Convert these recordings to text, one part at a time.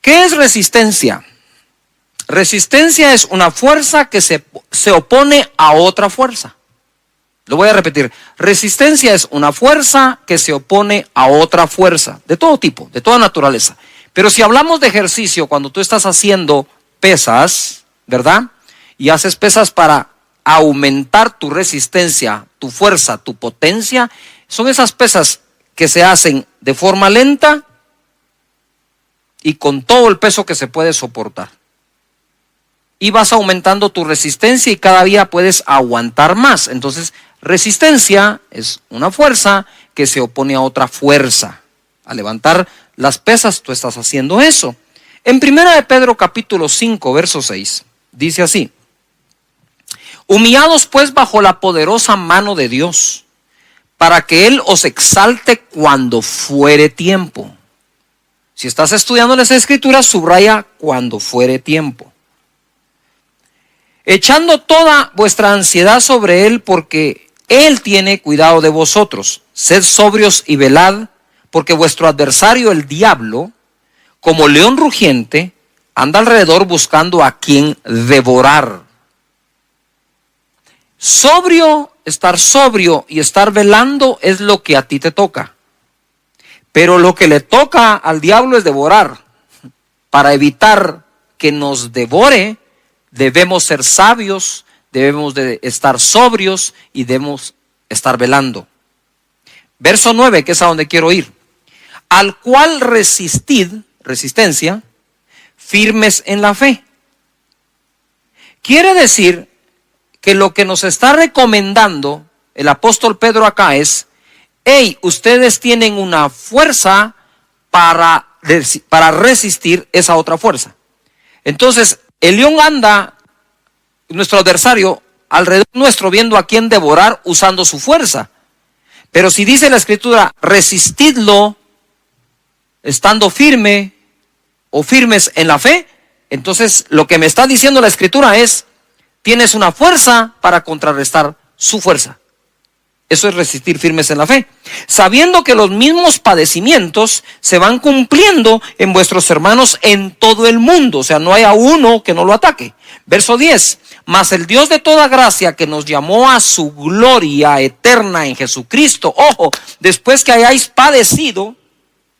¿Qué es resistencia? Resistencia es una fuerza que se opone a otra fuerza. Lo voy a repetir. Resistencia es una fuerza que se opone a otra fuerza, de todo tipo, de toda naturaleza. Pero si hablamos de ejercicio, cuando tú estás haciendo pesas, ¿verdad? Y haces pesas para aumentar tu resistencia, tu fuerza, tu potencia, son esas pesas que se hacen de forma lenta y con todo el peso que se puede soportar. Y vas aumentando tu resistencia y cada día puedes aguantar más. Entonces, resistencia es una fuerza que se opone a otra fuerza. Al levantar las pesas, tú estás haciendo eso. En 1 de Pedro capítulo 5, verso 6, dice así: humillados pues bajo la poderosa mano de Dios, para que Él os exalte cuando fuere tiempo. Si estás estudiando las Escrituras, subraya cuando fuere tiempo. Echando toda vuestra ansiedad sobre Él, porque Él tiene cuidado de vosotros. Sed sobrios y velad, porque vuestro adversario, el diablo, como león rugiente, anda alrededor buscando a quien devorar. Estar sobrio y estar velando es lo que a ti te toca. Pero lo que le toca al diablo es devorar. Para evitar que nos devore, debemos ser sabios, debemos de estar sobrios y debemos estar velando. Verso 9, que es a donde quiero ir. Al cual resistencia, firmes en la fe. Quiere decir que lo que nos está recomendando el apóstol Pedro acá es: hey, ustedes tienen una fuerza para resistir esa otra fuerza. Entonces, el león anda, nuestro adversario, alrededor nuestro, viendo a quién devorar usando su fuerza. Pero si dice la Escritura, resistidlo estando firme o firmes en la fe, entonces lo que me está diciendo la Escritura es: tienes una fuerza para contrarrestar su fuerza. Eso es resistir firmes en la fe, sabiendo que los mismos padecimientos se van cumpliendo en vuestros hermanos en todo el mundo. O sea, no hay a uno que no lo ataque. Verso 10. Mas el Dios de toda gracia, que nos llamó a su gloria eterna en Jesucristo. Ojo, después que hayáis padecido,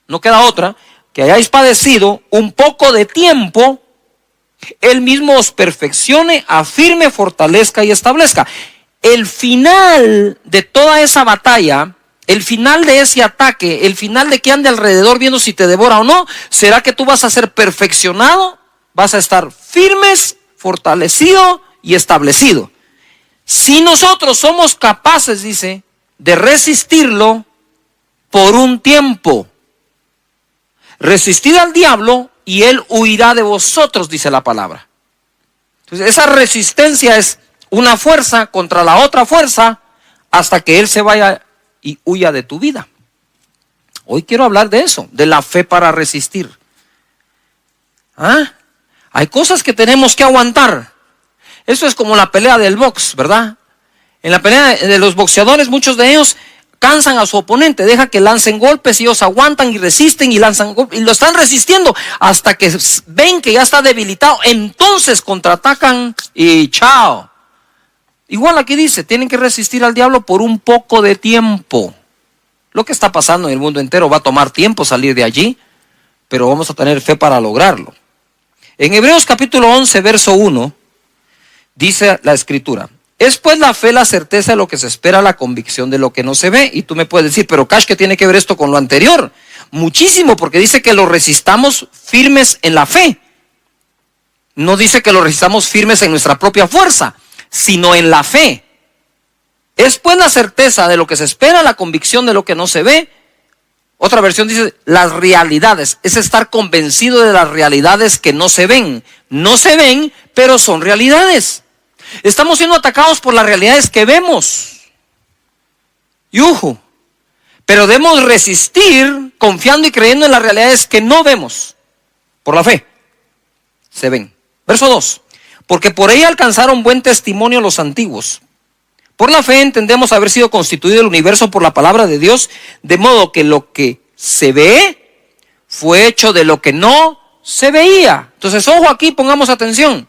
no queda otra, que hayáis padecido un poco de tiempo, Él mismo os perfeccione, afirme, fortalezca y establezca. El final de toda esa batalla, el final de ese ataque, el final de que ande alrededor viendo si te devora o no, será que tú vas a ser perfeccionado, vas a estar firmes, fortalecido y establecido. Si nosotros somos capaces, dice, de resistirlo por un tiempo, resistid al diablo y él huirá de vosotros, dice la palabra. Entonces, esa resistencia es una fuerza contra la otra fuerza hasta que él se vaya y huya de tu vida. Hoy quiero hablar de eso, de la fe para resistir. Hay cosas que tenemos que aguantar. Eso es como la pelea del box, ¿verdad? En la pelea de los boxeadores, muchos de ellos cansan a su oponente, deja que lancen golpes y ellos aguantan y resisten y lanzan golpes y lo están resistiendo hasta que ven que ya está debilitado. Entonces contraatacan y chao. Igual aquí dice, tienen que resistir al diablo por un poco de tiempo. Lo que está pasando en el mundo entero va a tomar tiempo salir de allí, pero vamos a tener fe para lograrlo. En Hebreos capítulo 11, verso 1, dice la Escritura: es pues la fe la certeza de lo que se espera, la convicción de lo que no se ve. Y tú me puedes decir, pero Cash, ¿qué tiene que ver esto con lo anterior? Muchísimo, porque dice que lo resistamos firmes en la fe. No dice que lo resistamos firmes en nuestra propia fuerza, sino en la fe. Es pues la certeza de lo que se espera, la convicción de lo que no se ve. Otra versión dice las realidades, es estar convencido de las realidades que no se ven. No se ven, pero son realidades. Estamos siendo atacados por las realidades que vemos. Pero debemos resistir confiando y creyendo en las realidades que no vemos. Por la fe se ven. Verso 2. Porque por ella alcanzaron buen testimonio los antiguos. Por la fe entendemos haber sido constituido el universo por la palabra de Dios, de modo que lo que se ve fue hecho de lo que no se veía. Entonces, ojo aquí, pongamos atención.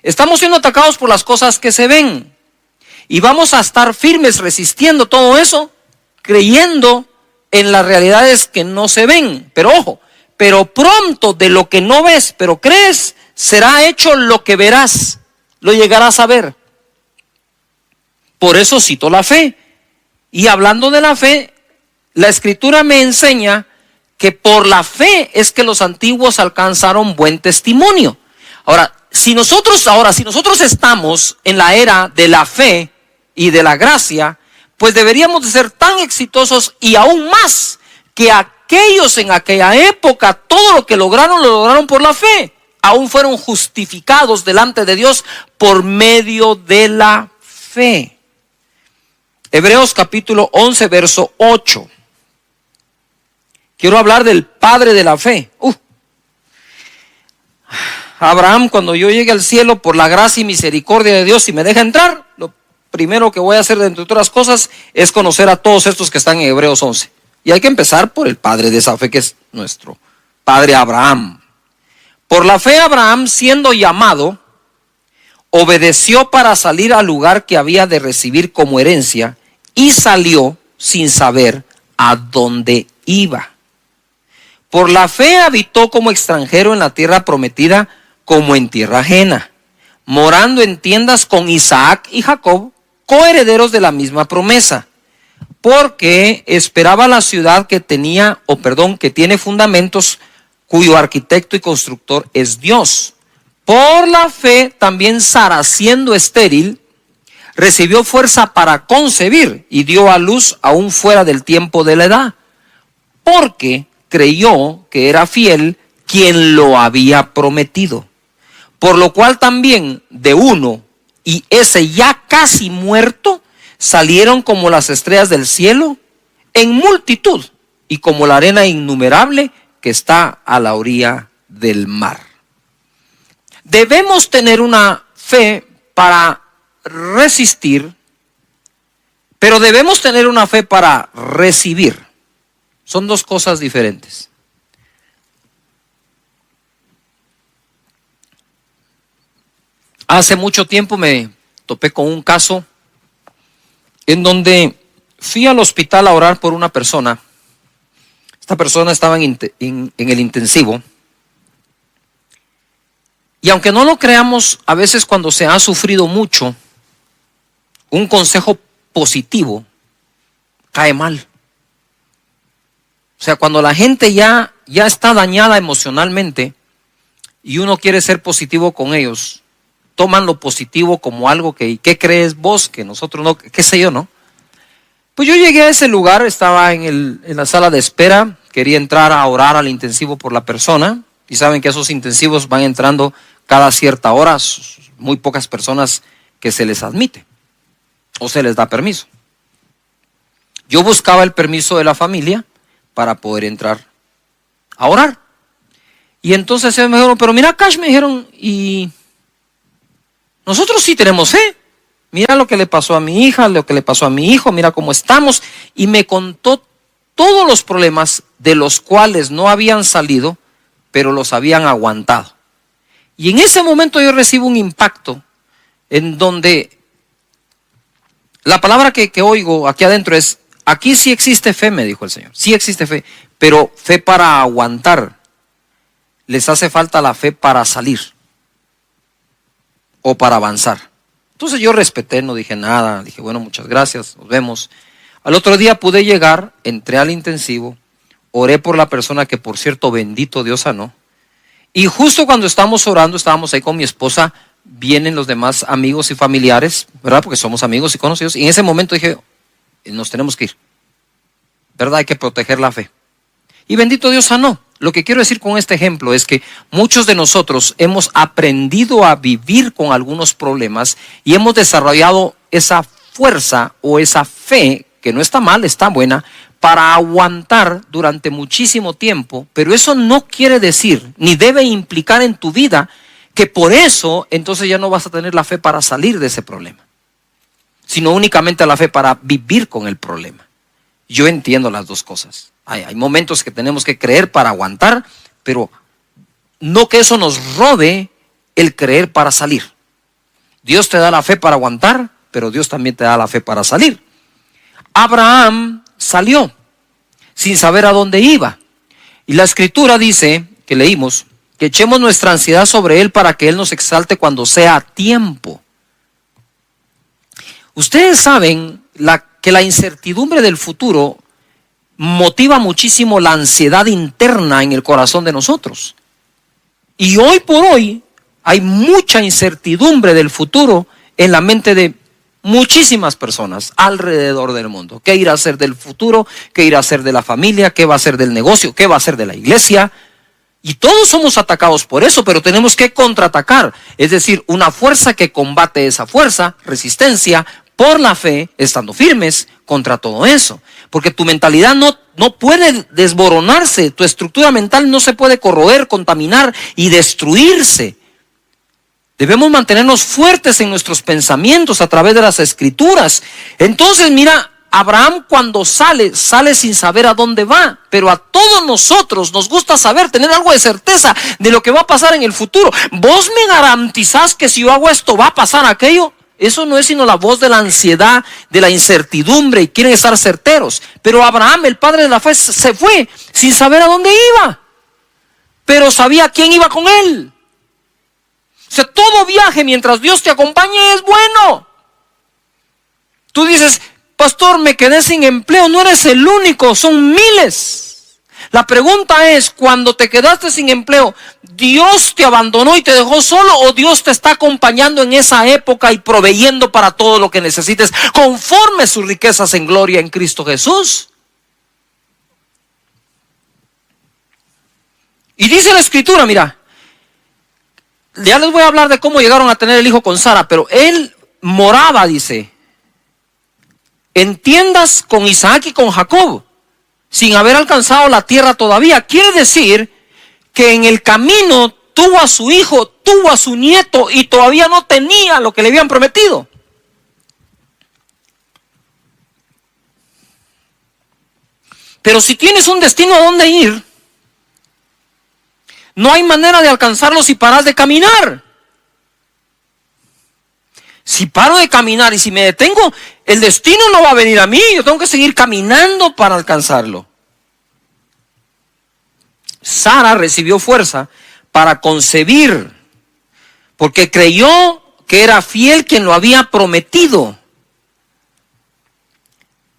Estamos siendo atacados por las cosas que se ven. Y vamos a estar firmes resistiendo todo eso, creyendo en las realidades que no se ven. Pero ojo, pero pronto de lo que no ves, pero crees, será hecho lo que verás, lo llegarás a ver. Por eso cito la fe. Y hablando de la fe, la Escritura me enseña que por la fe es que los antiguos alcanzaron buen testimonio. Ahora, si nosotros estamos en la era de la fe y de la gracia, pues deberíamos de ser tan exitosos y aún más que aquellos en aquella época, todo lo lograron por la fe. Aún fueron justificados delante de Dios por medio de la fe. Hebreos capítulo 11, verso 8. Quiero hablar del padre de la fe. Abraham, cuando yo llegue al cielo por la gracia y misericordia de Dios, si me deja entrar, lo primero que voy a hacer, entre otras cosas, es conocer a todos estos que están en Hebreos 11. Y hay que empezar por el padre de esa fe, que es nuestro padre Abraham. Por la fe Abraham, siendo llamado, obedeció para salir al lugar que había de recibir como herencia, y salió sin saber a dónde iba. Por la fe habitó como extranjero en la tierra prometida, como en tierra ajena, morando en tiendas con Isaac y Jacob, coherederos de la misma promesa, porque esperaba la ciudad que tiene fundamentos, cuyo arquitecto y constructor es Dios. Por la fe también Sara, siendo estéril, recibió fuerza para concebir y dio a luz aún fuera del tiempo de la edad, porque creyó que era fiel quien lo había prometido. Por lo cual también de uno, y ese ya casi muerto, salieron como las estrellas del cielo en multitud, y como la arena innumerable que está a la orilla del mar. Debemos tener una fe para resistir, pero debemos tener una fe para recibir. Son dos cosas diferentes. Hace mucho tiempo me topé con un caso en donde fui al hospital a orar por una persona. Esta persona estaba en el intensivo. Y aunque no lo creamos, a veces cuando se ha sufrido mucho, un consejo positivo cae mal. O sea, cuando la gente ya está dañada emocionalmente y uno quiere ser positivo con ellos, toman lo positivo como algo que, ¿qué crees vos? Que nosotros no, qué sé yo, ¿no? Pues yo llegué a ese lugar, estaba en la sala de espera, quería entrar a orar al intensivo por la persona, y saben que esos intensivos van entrando cada cierta hora, muy pocas personas que se les admite o se les da permiso. Yo buscaba el permiso de la familia para poder entrar a orar. Y entonces ellos me dijeron, pero mira Cash, me dijeron, y nosotros sí tenemos fe. Mira lo que le pasó a mi hija, lo que le pasó a mi hijo, mira cómo estamos. Y me contó todos los problemas de los cuales no habían salido, pero los habían aguantado. Y en ese momento yo recibo un impacto en donde la palabra que oigo aquí adentro es, aquí sí existe fe, me dijo el Señor, sí existe fe, pero fe para aguantar. Les hace falta la fe para salir o para avanzar. Entonces yo respeté, no dije nada, dije bueno, muchas gracias, nos vemos. Al otro día pude llegar, entré al intensivo, oré por la persona que por cierto bendito Dios sanó. Y justo cuando estábamos orando, estábamos ahí con mi esposa, vienen los demás amigos y familiares, ¿verdad? Porque somos amigos y conocidos. Y en ese momento dije, nos tenemos que ir, ¿verdad? Hay que proteger la fe. Y bendito Dios sanó. Lo que quiero decir con este ejemplo es que muchos de nosotros hemos aprendido a vivir con algunos problemas y hemos desarrollado esa fuerza o esa fe, que no está mal, está buena, para aguantar durante muchísimo tiempo, pero eso no quiere decir, ni debe implicar en tu vida, que por eso entonces ya no vas a tener la fe para salir de ese problema, sino únicamente la fe para vivir con el problema. Yo entiendo las dos cosas. Hay momentos que tenemos que creer para aguantar, pero no que eso nos robe el creer para salir. Dios te da la fe para aguantar, pero Dios también te da la fe para salir. Abraham salió sin saber a dónde iba. Y la escritura dice, que leímos, que echemos nuestra ansiedad sobre Él para que Él nos exalte cuando sea tiempo. Ustedes saben que la incertidumbre del futuro motiva muchísimo la ansiedad interna en el corazón de nosotros. Y hoy por hoy hay mucha incertidumbre del futuro en la mente de muchísimas personas alrededor del mundo. ¿Qué irá a ser del futuro? ¿Qué irá a ser de la familia? ¿Qué va a ser del negocio? ¿Qué va a ser de la iglesia? Y todos somos atacados por eso, pero tenemos que contraatacar. Es decir, una fuerza que combate esa fuerza, resistencia, por la fe, estando firmes contra todo eso. Porque tu mentalidad no puede desmoronarse, tu estructura mental no se puede corroer, contaminar y destruirse. Debemos mantenernos fuertes en nuestros pensamientos a través de las escrituras. Entonces, mira, Abraham cuando sale sin saber a dónde va. Pero a todos nosotros nos gusta saber, tener algo de certeza de lo que va a pasar en el futuro. ¿Vos me garantizás que si yo hago esto va a pasar aquello? Eso no es sino la voz de la ansiedad, de la incertidumbre, y quieren estar certeros. Pero Abraham, el padre de la fe, se fue sin saber a dónde iba. Pero sabía quién iba con él. O sea, todo viaje mientras Dios te acompañe es bueno. Tú dices, pastor, me quedé sin empleo. No eres el único, son miles. La pregunta es, cuando te quedaste sin empleo, ¿Dios te abandonó y te dejó solo, o Dios te está acompañando en esa época y proveyendo para todo lo que necesites conforme sus riquezas en gloria en Cristo Jesús? Y dice la escritura, mira, ya les voy a hablar de cómo llegaron a tener el hijo con Sara, pero él moraba, dice, en tiendas con Isaac y con Jacob, sin haber alcanzado la tierra todavía. Quiere decir que en el camino tuvo a su hijo, tuvo a su nieto y todavía no tenía lo que le habían prometido. Pero si tienes un destino a dónde ir, no hay manera de alcanzarlo si paras de caminar. Si paro de caminar y si me detengo, el destino no va a venir a mí. Yo tengo que seguir caminando para alcanzarlo. Sara recibió fuerza para concebir, porque creyó que era fiel quien lo había prometido.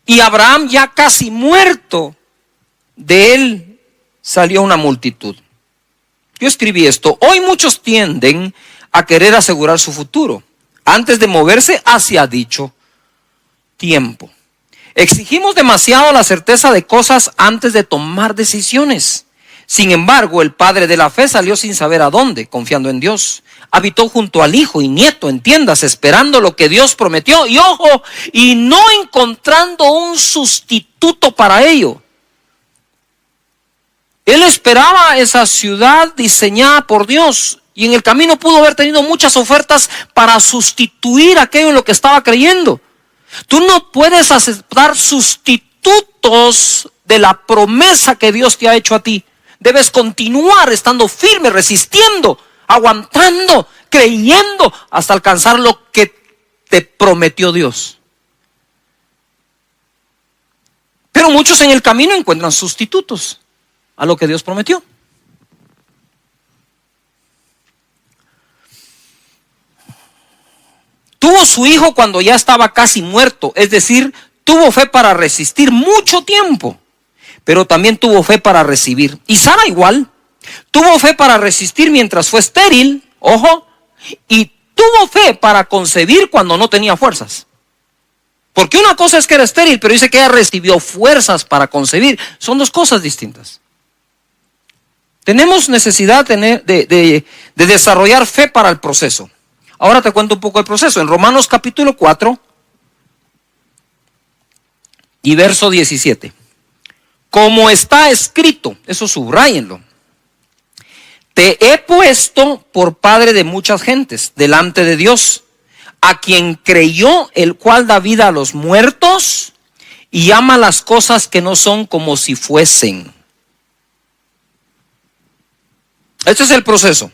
Y Abraham, ya casi muerto, de él salió una multitud. Yo escribí esto: hoy muchos tienden a querer asegurar su futuro antes de moverse hacia dicho tiempo. Exigimos demasiado la certeza de cosas antes de tomar decisiones. Sin embargo, el padre de la fe salió sin saber a dónde, confiando en Dios. Habitó junto al hijo y nieto en tiendas, esperando lo que Dios prometió. Y ojo, y no encontrando un sustituto para ello. Él esperaba esa ciudad diseñada por Dios. Y en el camino pudo haber tenido muchas ofertas para sustituir aquello en lo que estaba creyendo. Tú no puedes aceptar sustitutos de la promesa que Dios te ha hecho a ti. Debes continuar estando firme, resistiendo, aguantando, creyendo hasta alcanzar lo que te prometió Dios. Pero muchos en el camino encuentran sustitutos a lo que Dios prometió. Tuvo su hijo cuando ya estaba casi muerto, es decir, tuvo fe para resistir mucho tiempo, pero también tuvo fe para recibir. Y Sara igual, tuvo fe para resistir mientras fue estéril, ojo, y tuvo fe para concebir cuando no tenía fuerzas. Porque una cosa es que era estéril, pero dice que ella recibió fuerzas para concebir. Son dos cosas distintas. Tenemos necesidad de desarrollar fe para el proceso. Ahora te cuento un poco el proceso. En Romanos capítulo 4 y verso 17. Como está escrito, eso subráyenlo: te he puesto por padre de muchas gentes delante de Dios, a quien creyó, el cual da vida a los muertos y ama las cosas que no son como si fuesen. Este es el proceso.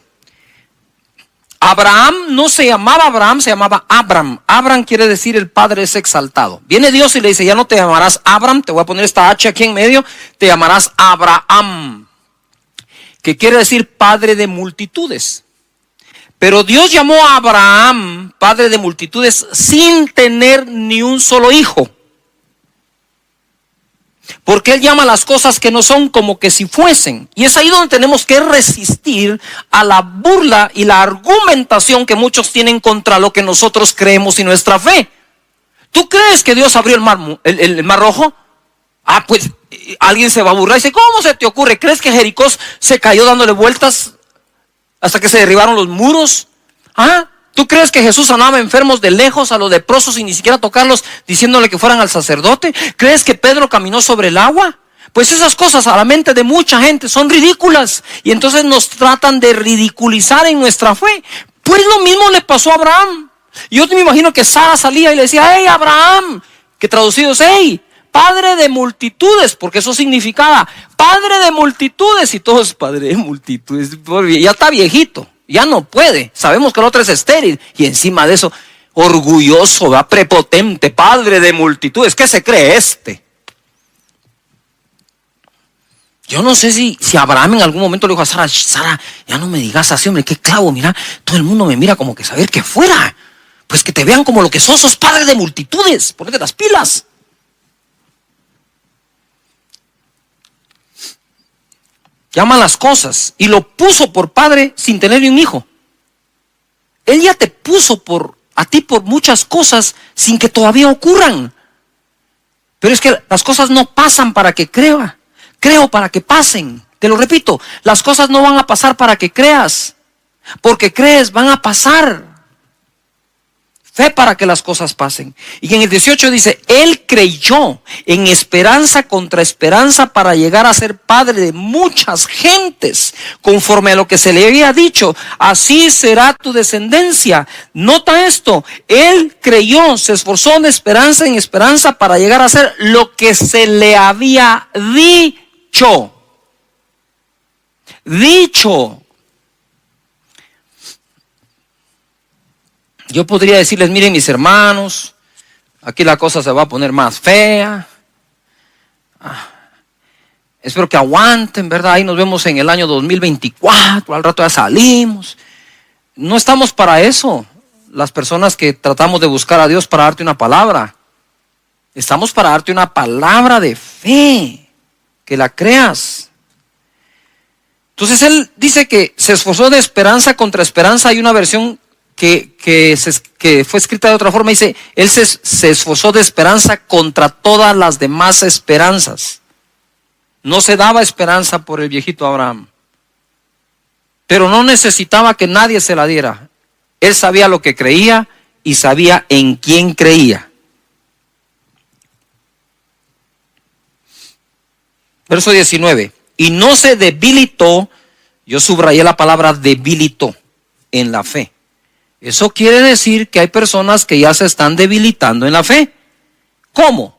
Abraham no se llamaba Abraham, se llamaba Abram. Abram quiere decir el padre es exaltado. Viene Dios y le dice, ya no te llamarás Abram, te voy a poner esta H aquí en medio, te llamarás Abraham, que quiere decir padre de multitudes. Pero Dios llamó a Abraham padre de multitudes sin tener ni un solo hijo. Porque Él llama las cosas que no son como que si fuesen. Y es ahí donde tenemos que resistir a la burla y la argumentación que muchos tienen contra lo que nosotros creemos y nuestra fe. ¿Tú crees que Dios abrió el mar rojo? Ah, pues alguien se va a burlar y dice, ¿cómo se te ocurre? ¿Crees que Jericó se cayó dándole vueltas hasta que se derribaron los muros? ¿Ah? ¿Tú crees que Jesús sanaba enfermos de lejos, a los leprosos, sin ni siquiera tocarlos, diciéndole que fueran al sacerdote? ¿Crees que Pedro caminó sobre el agua? Pues esas cosas a la mente de mucha gente son ridículas. Y entonces nos tratan de ridiculizar en nuestra fe. Pues lo mismo le pasó a Abraham. Yo me imagino que Sara salía y le decía, hey Abraham, que traducido es, hey, padre de multitudes, porque eso significaba padre de multitudes. Y todos, padre de multitudes, ya está viejito. Ya no puede, sabemos que el otro es estéril. Y encima de eso, orgulloso, ¿verdad? Prepotente, padre de multitudes. ¿Qué se cree este? Yo no sé si Abraham en algún momento le dijo a Sara, Sara, ya no me digas así, hombre, qué clavo, mira, todo el mundo me mira como que saber que fuera. Pues que te vean como lo que sos padre de multitudes, ponete las pilas. Llama las cosas y lo puso por padre sin tener ni un hijo. Él ya te puso a ti por muchas cosas sin que todavía ocurran. Pero es que las cosas no pasan para que creo para que pasen. Te lo repito, las cosas no van a pasar para que creas, porque crees, van a pasar. Fe para que las cosas pasen. Y en el 18 dice, él creyó en esperanza contra esperanza para llegar a ser padre de muchas gentes, conforme a lo que se le había dicho, así será tu descendencia. Nota esto, él creyó, se esforzó de esperanza en esperanza para llegar a ser lo que se le había dicho. Yo podría decirles, miren mis hermanos, aquí la cosa se va a poner más fea. Espero que aguanten, ¿verdad? Ahí nos vemos en el año 2024, al rato ya salimos. No estamos para eso, las personas que tratamos de buscar a Dios para darte una palabra. Estamos para darte una palabra de fe, que la creas. Entonces él dice que se esforzó de esperanza contra esperanza. Hay una versión que fue escrita de otra forma, dice, él se esforzó de esperanza contra todas las demás esperanzas. No se daba esperanza por el viejito Abraham, pero no necesitaba que nadie se la diera. Él sabía lo que creía y sabía en quién creía. Verso 19, y no se debilitó, yo subrayé la palabra debilitó, en la fe. Eso quiere decir que hay personas que ya se están debilitando en la fe. ¿Cómo?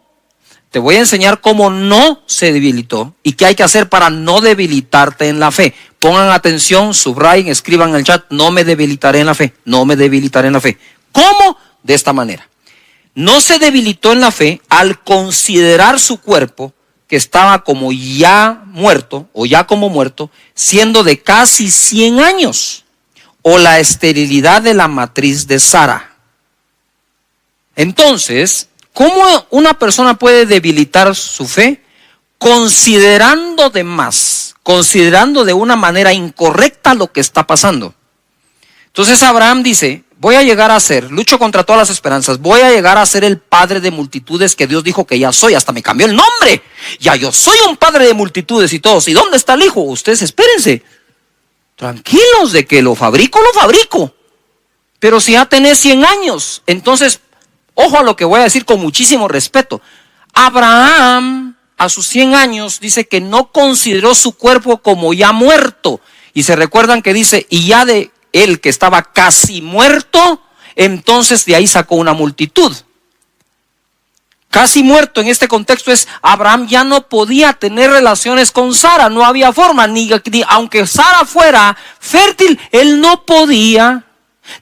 Te voy a enseñar cómo no se debilitó y qué hay que hacer para no debilitarte en la fe. Pongan atención, subrayen, escriban en el chat, no me debilitaré en la fe, no me debilitaré en la fe. ¿Cómo? De esta manera. No se debilitó en la fe al considerar su cuerpo, que estaba como ya muerto, o ya como muerto, siendo de casi 100 años. O la esterilidad de la matriz de Sara. Entonces, ¿cómo una persona puede debilitar su fe? Considerando de más, considerando de una manera incorrecta lo que está pasando. Entonces Abraham dice, voy a llegar a ser, lucho contra todas las esperanzas, voy a llegar a ser el padre de multitudes que Dios dijo que ya soy, hasta me cambió el nombre. Ya yo soy un padre de multitudes y todos. ¿Y dónde está el hijo? Ustedes espérense. Tranquilos, de que lo fabrico. Pero si ya tenés 100 años, entonces, ojo a lo que voy a decir con muchísimo respeto. Abraham, a sus 100 años, dice que no consideró su cuerpo como ya muerto. Y se recuerdan que dice, y ya de él que estaba casi muerto, entonces de ahí sacó una multitud. casi muerto en este contexto es, Abraham ya no podía tener relaciones con Sara, no había forma, ni aunque Sara fuera fértil, él no podía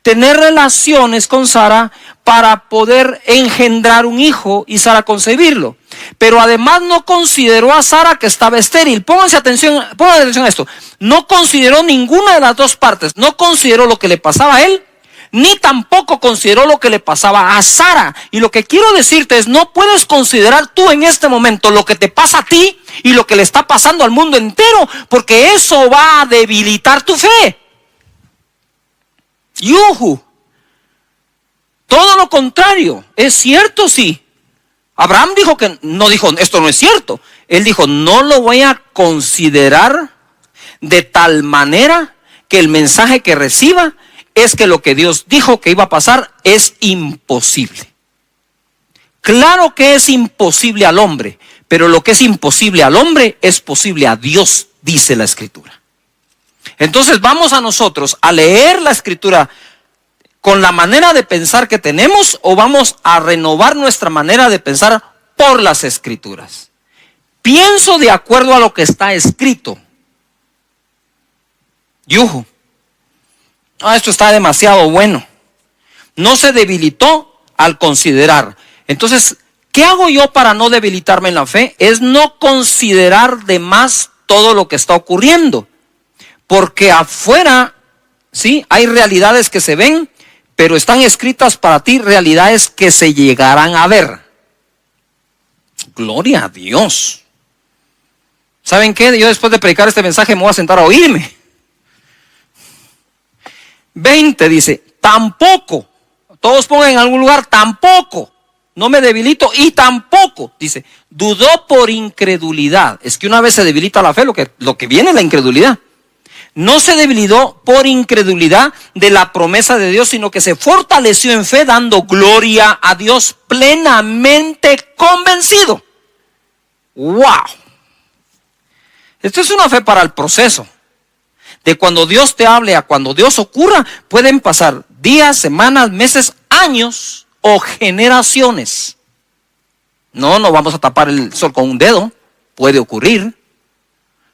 tener relaciones con Sara para poder engendrar un hijo y Sara concebirlo. Pero además no consideró a Sara que estaba estéril. Pónganse atención a esto. No consideró ninguna de las dos partes. No consideró lo que le pasaba a él, ni tampoco consideró lo que le pasaba a Sara. Y lo que quiero decirte es, no puedes considerar tú en este momento lo que te pasa a ti y lo que le está pasando al mundo entero, porque eso va a debilitar tu fe. ¡Yuhu! Todo lo contrario, es cierto, sí. Abraham dijo que, no dijo, esto no es cierto. Él dijo, no lo voy a considerar de tal manera que el mensaje que reciba es que lo que Dios dijo que iba a pasar es imposible. Claro que es imposible al hombre, pero lo que es imposible al hombre es posible a Dios, dice la Escritura. Entonces vamos a nosotros a leer la Escritura con la manera de pensar que tenemos, o vamos a renovar nuestra manera de pensar por las Escrituras. Pienso de acuerdo a lo que está escrito. Yuhu. Esto está demasiado bueno. No se debilitó al considerar. Entonces, ¿qué hago yo para no debilitarme en la fe? Es no considerar de más todo lo que está ocurriendo. Porque afuera, sí, hay realidades que se ven, pero están escritas para ti realidades que se llegarán a ver. Gloria a Dios. ¿Saben qué? Yo después de predicar este mensaje me voy a sentar a oírme. 20 dice, tampoco. Todos pongan en algún lugar, tampoco. No me debilito y tampoco. Dice, dudó por incredulidad. Es que una vez se debilita la fe, lo que viene es la incredulidad. No se debilitó por incredulidad de la promesa de Dios, sino que se fortaleció en fe, dando gloria a Dios, plenamente convencido. ¡Wow! Esto es una fe para el proceso. De cuando Dios te hable a cuando Dios ocurra, pueden pasar días, semanas, meses, años o generaciones. No vamos a tapar el sol con un dedo. Puede ocurrir.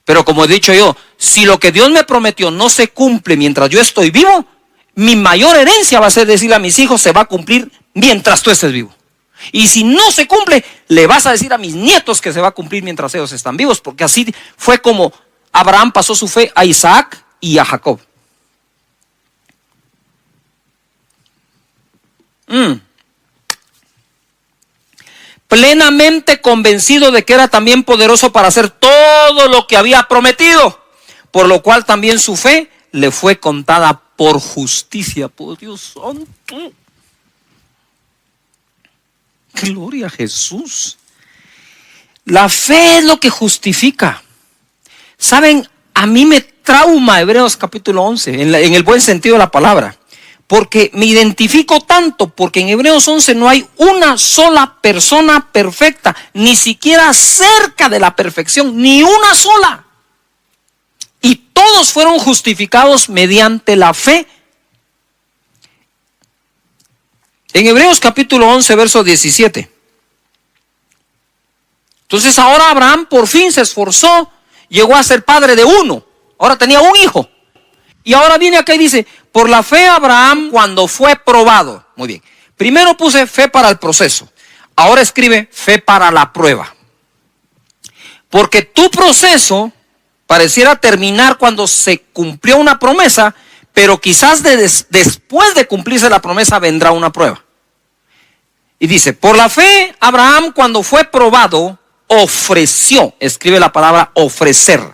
Pero como he dicho yo, si lo que Dios me prometió no se cumple mientras yo estoy vivo, mi mayor herencia va a ser decirle a mis hijos, se va a cumplir mientras tú estés vivo. Y si no se cumple, le vas a decir a mis nietos que se va a cumplir mientras ellos están vivos, porque así fue como Abraham pasó su fe a Isaac y a Jacob. Plenamente convencido de que era también poderoso para hacer todo lo que había prometido, por lo cual también su fe le fue contada por justicia. Por Dios santo. Gloria a Jesús. La fe es lo que justifica. ¿Saben? A mí me trauma Hebreos capítulo 11, en el buen sentido de la palabra. Porque me identifico tanto, porque en Hebreos 11 no hay una sola persona perfecta, ni siquiera cerca de la perfección, ni una sola. Y todos fueron justificados mediante la fe. En Hebreos capítulo 11, verso 17. Entonces ahora Abraham por fin se esforzó, llegó a ser padre de uno, ahora tenía un hijo. Y ahora viene acá y dice, por la fe Abraham cuando fue probado. Muy bien. Primero puse fe para el proceso. Ahora escribe fe para la prueba. Porque tu proceso pareciera terminar cuando se cumplió una promesa, pero quizás después de cumplirse la promesa vendrá una prueba. Y dice, por la fe Abraham cuando fue probado ofreció. Escribe la palabra ofrecer.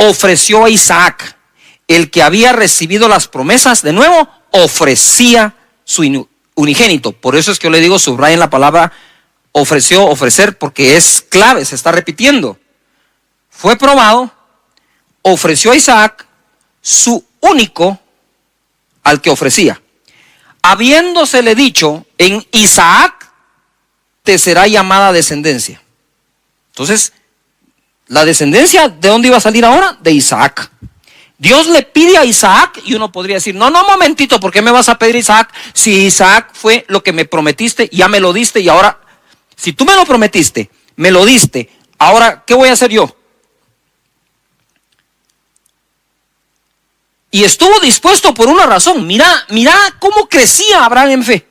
ofreció a Isaac, el que había recibido las promesas. De nuevo, ofrecía su unigénito. Por eso es que yo le digo, subrayen la palabra ofreció, ofrecer, porque es clave, se está repitiendo. Fue probado, ofreció a Isaac su único al que ofrecía. Habiéndosele dicho, en Isaac te será llamada descendencia. Entonces, la descendencia, ¿de dónde iba a salir ahora? De Isaac. Dios le pide a Isaac y uno podría decir, no, momentito, ¿por qué me vas a pedir Isaac? Si Isaac fue lo que me prometiste, ya me lo diste y ahora, si tú me lo prometiste, me lo diste, ahora, ¿qué voy a hacer yo? Y estuvo dispuesto por una razón. Mira cómo crecía Abraham en fe.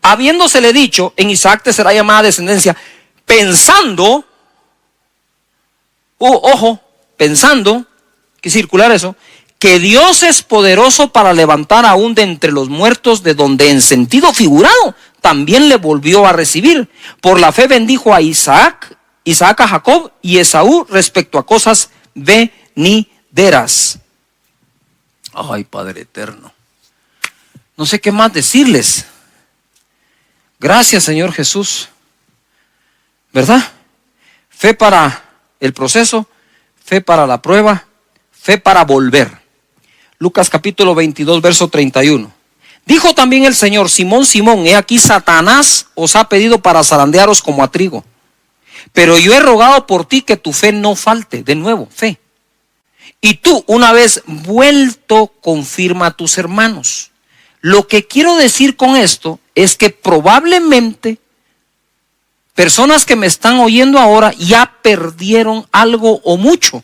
Habiéndosele dicho, en Isaac te será llamada descendencia, pensando, pensando, que circular eso, que Dios es poderoso para levantar aún de entre los muertos, de donde en sentido figurado también le volvió a recibir. Por la fe bendijo a Isaac a Jacob y Esaú respecto a cosas venideras. Ay, Padre eterno, no sé qué más decirles. Gracias, Señor Jesús. ¿Verdad? Fe para el proceso, fe para la prueba, fe para volver. Lucas capítulo 22, verso 31. Dijo también el Señor: Simón, Simón, he aquí Satanás os ha pedido para zarandearos como a trigo. Pero yo he rogado por ti que tu fe no falte. De nuevo, fe. Y tú, una vez vuelto, confirma a tus hermanos. Lo que quiero decir con esto es que probablemente personas que me están oyendo ahora ya perdieron algo o mucho.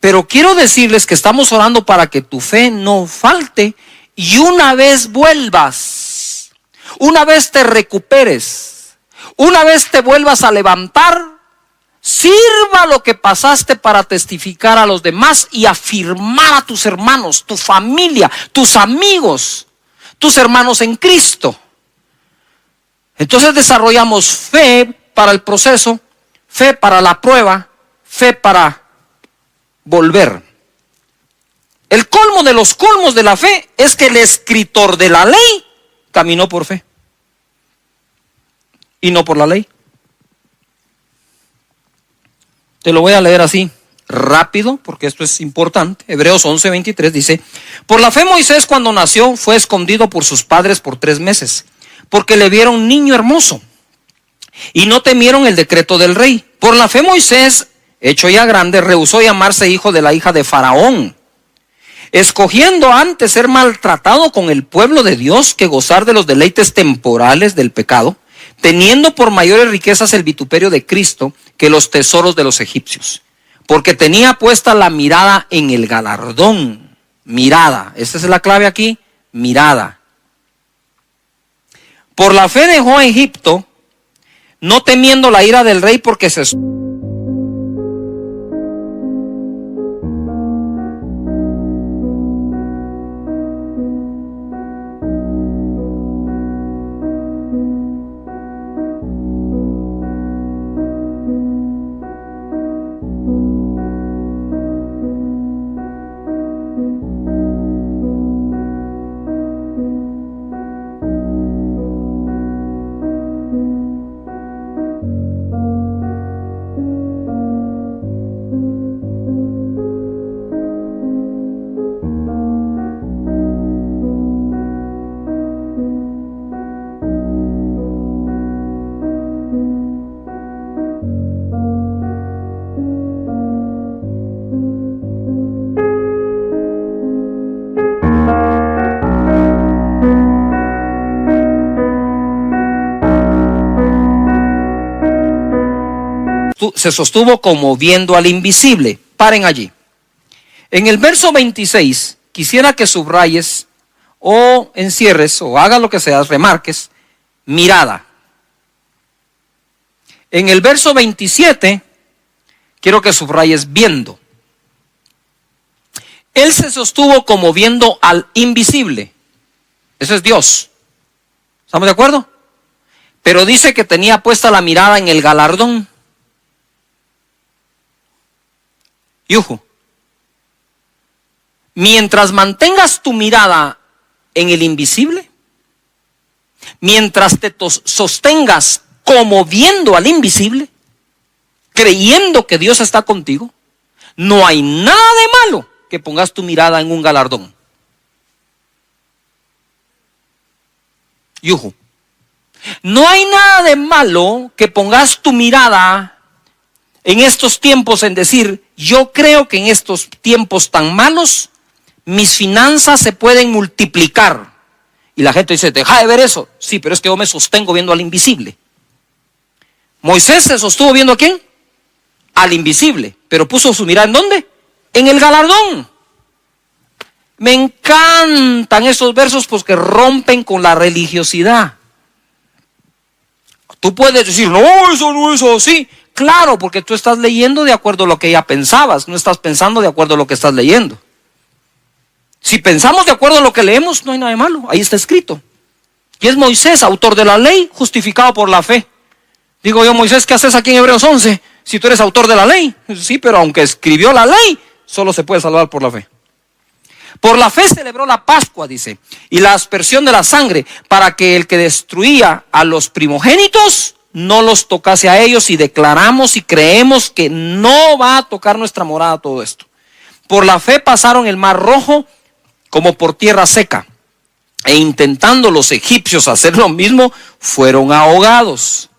Pero quiero decirles que estamos orando para que tu fe no falte y una vez vuelvas, una vez te recuperes, una vez te vuelvas a levantar, sirva lo que pasaste para testificar a los demás y afirmar a tus hermanos, tu familia, tus amigos, tus hermanos en Cristo. Entonces desarrollamos fe para el proceso, fe para la prueba, fe para volver. El colmo de los colmos de la fe es que el escritor de la ley caminó por fe y no por la ley. Te lo voy a leer así rápido porque esto es importante. Hebreos 11:23 dice: por la fe Moisés, cuando nació, fue escondido por sus padres por 3 meses, porque le vieron niño hermoso y no temieron el decreto del rey. Por la fe Moisés, hecho ya grande, rehusó llamarse hijo de la hija de Faraón, escogiendo antes ser maltratado con el pueblo de Dios que gozar de los deleites temporales del pecado, teniendo por mayores riquezas el vituperio de Cristo que los tesoros de los egipcios, porque tenía puesta la mirada en el galardón. Mirada, esta es la clave aquí, mirada. Por la fe dejó a Egipto, no temiendo la ira del rey, porque se sostuvo como viendo al invisible. Paren allí. En el verso 26, quisiera que subrayes o encierres o hagas lo que sea, remarques, mirada. En el verso 27, quiero que subrayes viendo. Él se sostuvo como viendo al invisible. Eso es Dios. ¿Estamos de acuerdo? Pero dice que tenía puesta la mirada en el galardón. Y ojo, mientras mantengas tu mirada en el invisible, mientras te sostengas como viendo al invisible, creyendo que Dios está contigo, no hay nada de malo que pongas tu mirada en un galardón. Y ojo, no hay nada de malo que pongas tu mirada en estos tiempos en decir, yo creo que en estos tiempos tan malos, mis finanzas se pueden multiplicar. Y la gente dice, deja de ver eso. Sí, pero es que yo me sostengo viendo al invisible. Moisés se sostuvo viendo ¿a quién? Al invisible. Pero puso su mirada ¿en dónde? En el galardón. Me encantan esos versos porque rompen con la religiosidad. Tú puedes decir, no, eso no es así. Claro, porque tú estás leyendo de acuerdo a lo que ya pensabas, no estás pensando de acuerdo a lo que estás leyendo. Si pensamos de acuerdo a lo que leemos, no hay nada de malo, ahí está escrito. Y es Moisés, autor de la ley, justificado por la fe. Digo yo, Moisés, ¿qué haces aquí en Hebreos 11? Si tú eres autor de la ley. Sí, pero aunque escribió la ley, solo se puede salvar por la fe. Por la fe celebró la Pascua, dice, y la aspersión de la sangre, para que el que destruía a los primogénitos no los tocase a ellos, y declaramos y creemos que no va a tocar nuestra morada todo esto. Por la fe pasaron el mar Rojo como por tierra seca, e intentando los egipcios hacer lo mismo, fueron ahogados.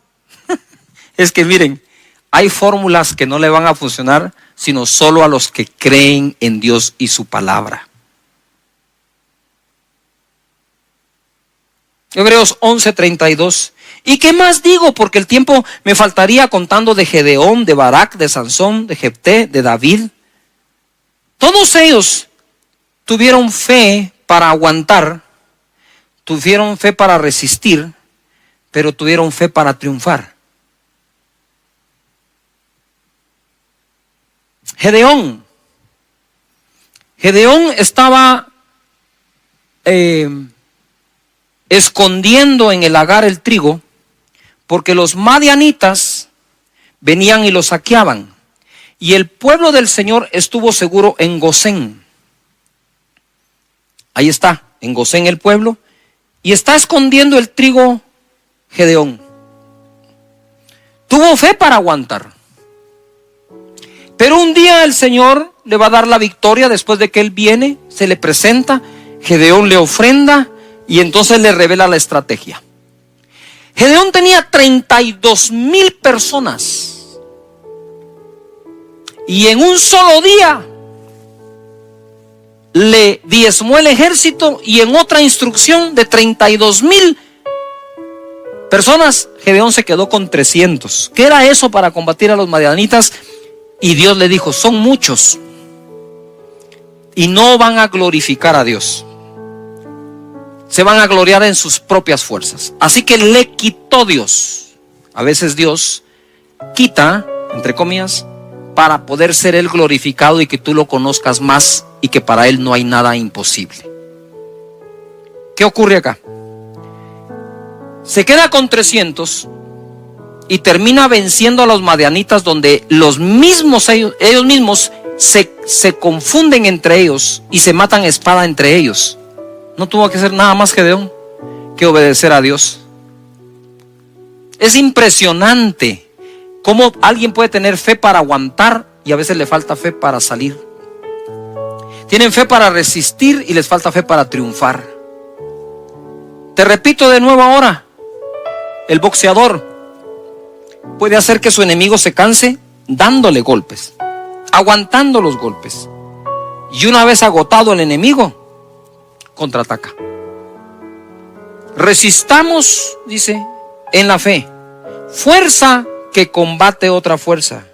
Es que miren, hay fórmulas que no le van a funcionar, sino solo a los que creen en Dios y su palabra. Hebreos 11:32. ¿Y qué más digo? Porque el tiempo me faltaría contando de Gedeón, de Barak, de Sansón, de Jefté, de David. Todos ellos tuvieron fe para aguantar, tuvieron fe para resistir, pero tuvieron fe para triunfar. Gedeón estaba escondiendo en el lagar el trigo, porque los madianitas venían y lo saqueaban, y el pueblo del Señor estuvo seguro en Gosén. Ahí está, en Gosén el pueblo, y está escondiendo el trigo Gedeón. Tuvo fe para aguantar, pero un día el Señor le va a dar la victoria. Después de que él viene, se le presenta, Gedeón le ofrenda, y entonces le revela la estrategia. Gedeón tenía 32,000 personas. Y en un solo día le diezmó el ejército, y en otra instrucción de 32,000 personas, Gedeón se quedó con 300. ¿Qué era eso para combatir a los madianitas? Y Dios le dijo, son muchos y no van a glorificar a Dios. Se van a gloriar en sus propias fuerzas. Así que le quitó Dios. A veces Dios quita, entre comillas, para poder ser Él glorificado y que tú lo conozcas más, y que para Él no hay nada imposible. ¿Qué ocurre acá? Se queda con 300 y termina venciendo a los madianitas, donde los mismos ellos mismos se confunden entre ellos y se matan a espada entre ellos. No tuvo que hacer nada más Gedeón que obedecer a Dios. Es impresionante cómo alguien puede tener fe para aguantar y a veces le falta fe para salir. Tienen fe para resistir y les falta fe para triunfar. Te repito de nuevo ahora, el boxeador puede hacer que su enemigo se canse dándole golpes, aguantando los golpes. Y una vez agotado el enemigo, contraataca. Resistamos, dice, en la fe, fuerza que combate otra fuerza.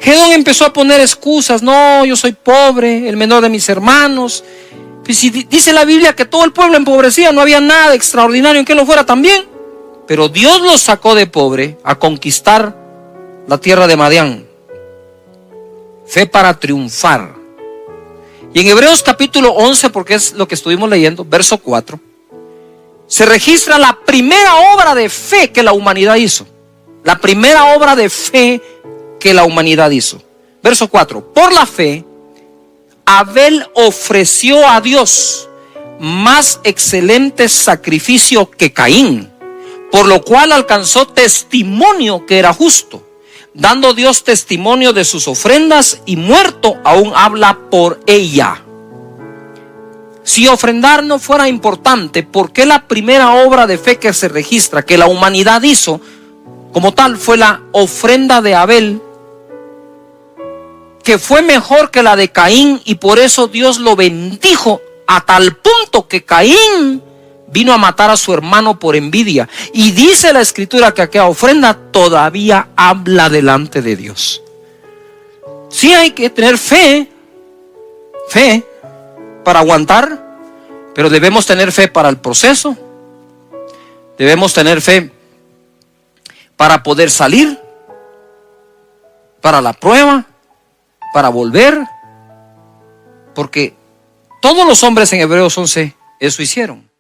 Gedeón empezó a poner excusas. No, yo soy pobre, el menor de mis hermanos. Pues si dice la Biblia que todo el pueblo empobrecía, no había nada extraordinario en que lo fuera también. Pero Dios los sacó de pobre a conquistar la tierra de Madián. Fe para triunfar. Y en Hebreos capítulo 11, porque es lo que estuvimos leyendo, verso 4, se registra la primera obra de fe que la humanidad hizo. La primera obra de fe que la humanidad hizo. Verso 4. Por la fe, Abel ofreció a Dios más excelente sacrificio que Caín, por lo cual alcanzó testimonio que era justo, dando Dios testimonio de sus ofrendas, y muerto aún habla por ella. Si ofrendar no fuera importante, ¿por qué la primera obra de fe que se registra, que la humanidad hizo como tal, fue la ofrenda de Abel, que fue mejor que la de Caín, y por eso Dios lo bendijo a tal punto que Caín vino a matar a su hermano por envidia? Y dice la escritura que aquella ofrenda todavía habla delante de Dios. Sí, hay que tener fe para aguantar, pero debemos tener fe para el proceso. Debemos tener fe para poder salir, para la prueba, para volver, porque todos los hombres en Hebreos 11 eso hicieron.